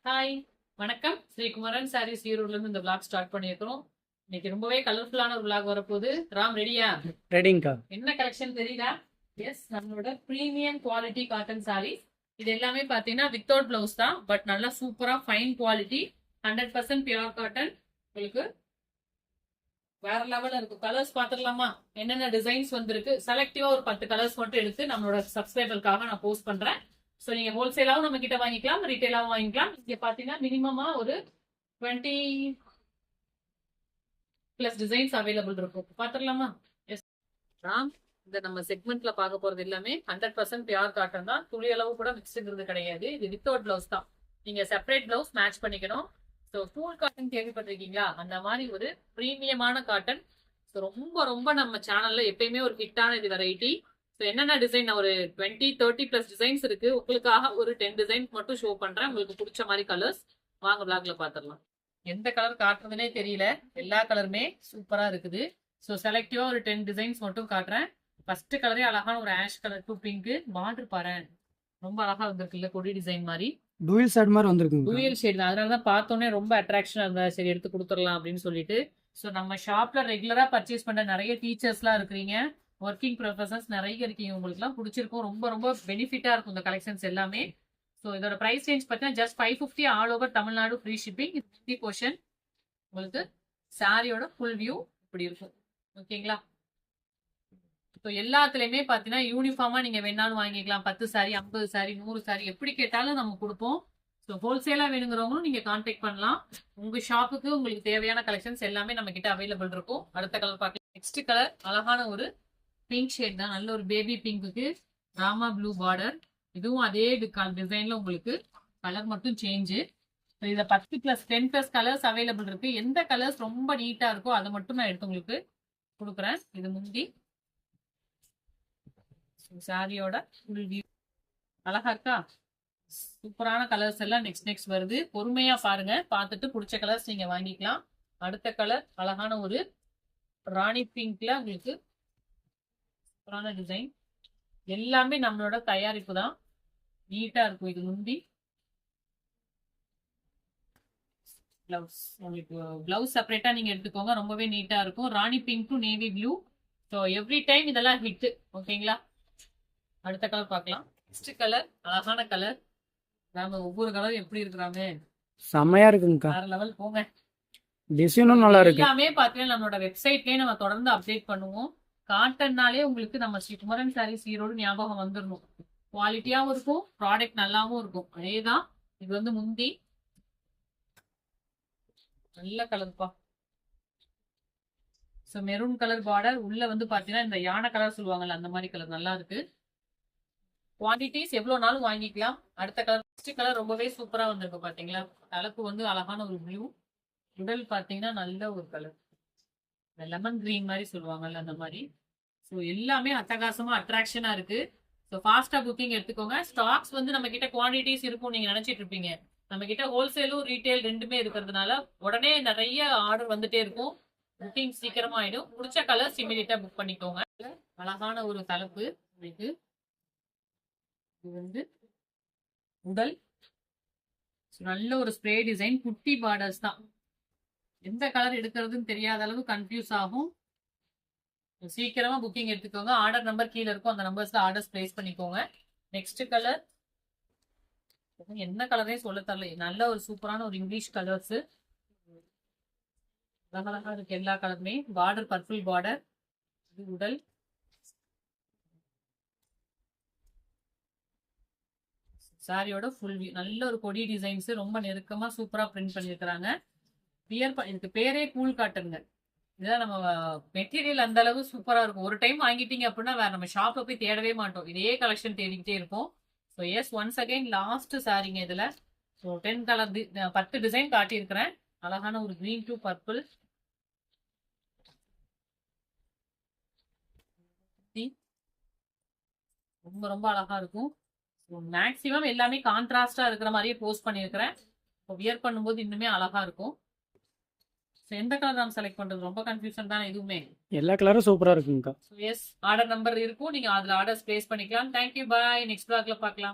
Hi, வணக்கம். ஸ்ரீகுமரன் சாரீஸ் ஈரோட்ல இருந்து இந்த vlog ஸ்டார்ட் பண்ணியிருக்கிறோம். இன்னைக்கு ரொம்பவே கலர்ஃபுல்லான ஒரு vlog வரப்போகுது. ராம் ரெடியா? ரெடிங்கக்கா. என்ன கலெக்ஷன் தெரியுதா? எஸ், நம்மளோட பிரீமியம் குவாலிட்டி காட்டன் சாரீஸ். இது எல்லாமே பாத்தீங்கன்னா வித்தவுட் பிளவுஸ் தான், பட் நல்லா சூப்பரா ஃபைன் குவாலிட்டி 100% பியூர் காட்டன். உங்களுக்கு வேற லெவல்ல இருக்கும். கலர்ஸ் பாத்துடலாமா? என்னென்ன டிசைன்ஸ் வந்திருக்கு, செலக்டிவா ஒரு 10 கலர்ஸ் மட்டும் எடுத்து நம்மளோட சப்ஸ்கிரைபருக்காக நான் போஸ்ட் பண்றேன். ஸோ நீங்க ஹோல்சேலாவும் நம்ம கிட்ட வாங்கிக்கலாம், ரீட்டைலாவும் வாங்கிக்கலாம். இங்க பாத்தீங்கன்னா மினிமமா ஒரு 20 பிளஸ் டிசைன்ஸ் அவைலபிள் இருக்கும். பாத்துடலாமா? எஸ் ராம், இந்த நம்ம செக்மெண்ட்ல பார்க்க போறது எல்லாமே 100% பியூர் காட்டன் தான். துளி அளவு கூட மிக்ஸ்ங்கிறது கிடையாது. இது வித்தவுட் பிளவுஸ் தான். நீங்க செப்பரேட் பிளவுஸ் மேட்ச் பண்ணிக்கணும். ஸோ ஃபுல் காட்டன் கேள்விப்பட்டிருக்கீங்களா? அந்த மாதிரி ஒரு பிரீமியமான காட்டன். ஸோ ரொம்ப ரொம்ப நம்ம சேனல்ல எப்பயுமே ஒரு ஹிட்டான இது வெரைட்டி. ஸோ என்னென்ன டிசைன் ஒரு 20-30 பிளஸ் டிசைன்ஸ் இருக்கு. உங்களுக்காக ஒரு 10 டிசைன் மட்டும் ஷோ பண்றேன். உங்களுக்கு பிடிச்ச மாதிரி கலர்ஸ் வாங்க vlogல பாத்துடலாம். எந்த கலர் காட்டுறதுனே தெரியல, எல்லா கலருமே சூப்பரா இருக்குது. ஸோ செலக்டிவா ஒரு 10 டிசைன்ஸ் மட்டும் காட்டுறேன். ஃபர்ஸ்ட் கலரே அழகான ஒரு ash colour to pink. Border பாரு, ரொம்ப அழகா வந்திருக்குல்ல, கொடி டிசைன் மாதிரி. டூயல் ஷேட் மாதிரி வந்திருக்கு. டூயல் ஷேட் தான், அதனால தான் பார்த்தோன்னே ரொம்ப அட்ராக்ஷனா இருந்தா சரி எடுத்து கொடுத்துடலாம் அப்படின்னு சொல்லிட்டு. ஸோ நம்ம ஷாப்ல ரெகுலரா பர்ச்சேஸ் பண்ற நிறைய டீச்சர்ஸ்லாம் இருக்கிறீங்க, ஒர்க்கிங் ப்ரொஃபஷன்ஸ் நிறைய இருக்கீங்க. உங்களுக்குலாம் பிடிச்சிருக்கும். ரொம்ப ரொம்ப பெனிஃபிட்டா இருக்கும் இந்த கலெக்ஷன்ஸ் எல்லாமே. ஸோ இதோட பிரைஸ் ரேஞ்ச் பார்த்தீங்கன்னா just 550 all over Tamil Nadu, free shipping. இது போர்ஷன் உங்களுக்கு சாரியோட ஃபுல் வியூ இப்படி இருக்கும். ஓகேங்களா? ஸோ எல்லாத்துலயுமே பார்த்தீங்கன்னா யூனிஃபார்மா நீங்க வேணாலும் வாங்கிக்கலாம். 10 சாரி, 50 சாரி, 100 சாரி எப்படி கேட்டாலும் நம்ம கொடுப்போம். ஸோ ஹோல்சேலா வேணுங்கிறவங்களும் நீங்க கான்டாக்ட் பண்ணலாம். உங்க ஷாப்புக்கு உங்களுக்கு தேவையான கலெக்ஷன்ஸ் எல்லாமே நம்ம கிட்ட அவைலபிள் இருக்கும். அடுத்த கலர் பார்க்கலாம். நெக்ஸ்ட் கலர் அழகான ஒரு பிங்க் ஷேட் தான். நல்ல ஒரு பேபி பிங்க்குக்கு ராமா ப்ளூ பார்டர். இதுவும் அதே டிசைன்ல உங்களுக்கு கலர் மட்டும் சேஞ்சு. இதுல 10 பிளஸ் 10 பிளஸ் கலர்ஸ் அவைலபிள் இருக்கு. எந்த கலர்ஸ் ரொம்ப நீட்டா இருக்கோ அதை மட்டும் நான் எடுத்து உங்களுக்கு கொடுக்குறேன். இது முந்தி சாரியோட ஃபுல் வியூ அழகா இருக்கா? சூப்பரான கலர்ஸ் எல்லாம் நெக்ஸ்ட் வருது. பொறுமையா பாருங்க, பார்த்துட்டு பிடிச்ச கலர்ஸ் நீங்க வாங்கிக்கலாம். அடுத்த கலர் அழகான ஒரு ராணி பிங்க்ல உங்களுக்கு டிசைன். எல்லாமே நம்மளோட தயாரிப்பு தான், நீட்டா இருக்கும். இது முந்தி பிளவுஸ். உங்களுக்கு பிளவுஸ் செப்பரேட்டா நீங்க எடுத்துக்கோங்க, ரொம்பவே நீட்டா இருக்கும். Rani pink to navy blue. So every time இதெல்லாம் ஹிட். ஓகேங்களா? அடுத்த கலர் பார்க்கலாம். நெக்ஸ்ட் கலர் அழகான கலர். நாம ஒவ்வொரு கலர் எப்படி இருக்கிறாங்க, செம்மையா இருக்குங்கக்கா. வேற லெவல் போங்க. டிசைனும் நல்லா இருக்கு. எல்லாமே பாத்தீங்கன்னா நம்மளோட வெப்சைட்லயே நம்ம தொடர்ந்து அப்டேட் பண்ணுவோம். காட்டன்னாலே உங்களுக்கு நம்ம ஸ்ரீகுமரன் சாரீஸ் ஈரோடு ஞாபகம் வந்துடணும். குவாலிட்டியாவும் இருக்கும், ப்ராடக்ட் நல்லாவும் இருக்கும். அதேதான். இது வந்து முந்தி நல்ல கலர்ப்பா. So maroon colour border. உள்ள வந்து பாத்தீங்கன்னா இந்த யானை கலர் சொல்லுவாங்கல்ல, அந்த மாதிரி கலர் நல்லா இருக்கு. குவான்டிட்டிஸ் எவ்வளவு நாளும் வாங்கிக்கலாம். அடுத்த கலர் நெக்ஸ்ட் கலர் ரொம்பவே சூப்பரா வந்திருக்கு. பாத்தீங்களா? தலைப்பு வந்து அழகான ஒரு ப்ளூ. உடல் பாத்தீங்கன்னா நல்ல ஒரு கலர், லெமன் கிரீன் மாதிரி சொல்லுவாங்கல்ல, அந்த மாதிரி. ஸோ எல்லாமே அட்டகாசமா அட்ராக்ஷனா இருக்கு. ஸோ ஃபாஸ்டா புக்கிங் எடுத்துக்கோங்க. ஸ்டாக்ஸ் வந்து நம்ம கிட்ட குவான்டிட்டிஸ் இருக்கும் நீங்க நினைச்சிட்டு இருப்பீங்க. நம்ம கிட்ட ஹோல்சேலும் ரீட்டைல் ரெண்டுமே இருக்கிறதுனால உடனே நிறைய ஆர்டர் வந்துட்டே இருக்கும். புக்கிங் சீக்கிரமா ஆயிடும். பிடிச்ச கலர்ஸ் இமீடியட்டா புக் பண்ணிக்கோங்க. அழகான ஒரு தலைப்பு இருக்கு. இது வந்து உடல் நல்ல ஒரு ஸ்ப்ரே டிசைன், குட்டி பார்டர்ஸ் தான். எந்த கலர் எடுக்கிறதுன்னு தெரியாத அளவு கன்ஃபியூஸ் ஆகும். சீக்கிரமா புக்கிங் எடுத்துக்கோங்க. ஆர்டர் நம்பர் கீழே இருக்கும், அந்த நம்பர்ஸ்ல ஆர்டர்ஸ் பிளேஸ் பண்ணிக்கோங்க. நெக்ஸ்ட் கலர் என்ன கலரே சொல்ல தரல, நல்ல ஒரு சூப்பரான ஒரு இங்கிலீஷ் கலர்ஸ். அழகழகா இருக்கு எல்லா கலருமே. Border purple border. இது உடல். சாரியோட ஃபுல் வியூ. நல்ல ஒரு கொடி டிசைன்ஸ், ரொம்ப நெருக்கமா சூப்பரா பிரிண்ட் பண்ணிருக்காங்க. இதுக்கு பேரே கூல் காட்டுங்க. இதான் நம்ம மெட்டீரியல் அந்த அளவு சூப்பரா இருக்கும். ஒரு டைம் வாங்கிட்டீங்க அப்படின்னா வேற நம்ம ஷாப்ல போய் தேடவே மாட்டோம். இதே கலெக்ஷன் தேடிக்கிட்டே இருக்கும். So yes, once again last சாரிங்க இதுல. ஸோ 10 கலர் 10 டிசைன் காட்டியிருக்கிறேன். அழகான ஒரு கிரீன் டு பர்பிள். ரொம்ப ரொம்ப அழகா இருக்கும். மேக்சிமம் எல்லாமே கான்ட்ராஸ்டா இருக்கிற மாதிரியே போஸ்ட் பண்ணியிருக்கிறேன். வியர் பண்ணும்போது இன்னுமே அழகா இருக்கும். எந்த கலர் நாம் செலக்ட் பண்றது ரொம்ப கன்ஃபியூஷன் தான். எதுவுமே எல்லா கலரும் சூப்பரா இருக்குங்கக்கா. எஸ், ஆர்டர் நம்பர் இருக்கும், நீங்க அதுல ஆர்டர்ஸ் பிளேஸ் பண்ணிக்கலாம். தேங்க்யூ, பாய். நெக்ஸ்ட் vlogல பார்க்கலாம்.